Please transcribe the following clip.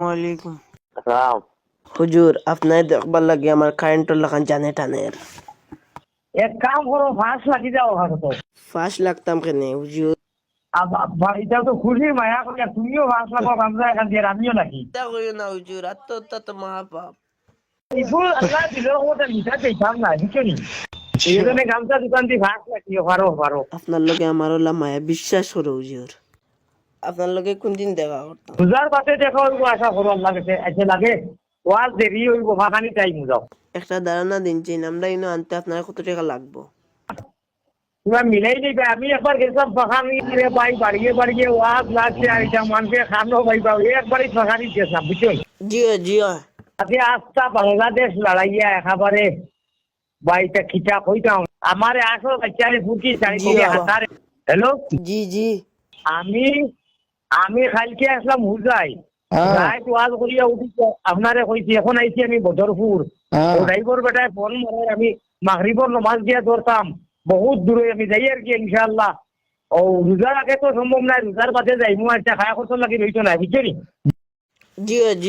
ওয়ালাইকুম রাম হুজুর, আপনার দেখবার লাগে আমার কারেন্টের লাগান জানে টানের এক কাম করো, ফাঁস লাগি যাও তো। ফাঁস লাগতাম কেনে হুজুর? এটা তো খুশি মায়া করে, তুমিও ফাঁস লাগো আমরা এখান দিয়ে, আমিও নাকি তা কইও না হুজুর, আত্মহত্যা তো মহাপাপ। ইফুল আল্লাহ দিলের কথা নিশা পেতাম না, বুঝছো নি? এই জন্য গামছা দোকান দিয়ে ফাঁস লাগিও, পারো। আপনার লগে আমার ওলা মায়া বিশ্বাস করো হুজুর। আপনার লগে কোনদিন দেখা করতাম? পূজার পাতে দেখা হইব আশা করো, আল্লাহ কাছে আচ্ছা লাগে ওয়াজ দেরি হইব, ফাঁকানি টাইম যাও। একটা ধারণা দিনছেন আমরা ইনো আনতে আপনার কত টাকা লাগবো? তোমার মিলাই নিবে। আমি একবার গেছিলাম ফাঁকানি রে ভাই, বাড়িয়ে ওয়াজ লাগছে আর এটা মানুষকে খানো ভাই পাও, একবারই ফাঁকানি গেছিলাম, বুঝছো? জিও জিও আজকে আস্থা বাংলাদেশ লড়াইয়া একেবারে বাড়িতে খিচা কইতাম আমারে আসো বাচ্চারে ফুটি চারি দিকে হাতারে। হ্যালো, জি জি আমি আমি কালকে আসলাম হুজাই, রাত ওয়াজ করিয়া উঠিছে, আপনারে কইছি এখন আইছি আমি বদরপুর। ও ড্রাইভার বেটায় ফোন মারে, আমি মাগরিবর নমাজ দিয়া ধরতাম, বহুত দূরে আমি যাই আর কি ইনশাআল্লাহ। ও রোজার আগে তো সম্ভব নাই, রোজার বাদে যাইমু, একটা খায়া খরচ লাগি রইতো না, বুঝছো নি? জিও জি।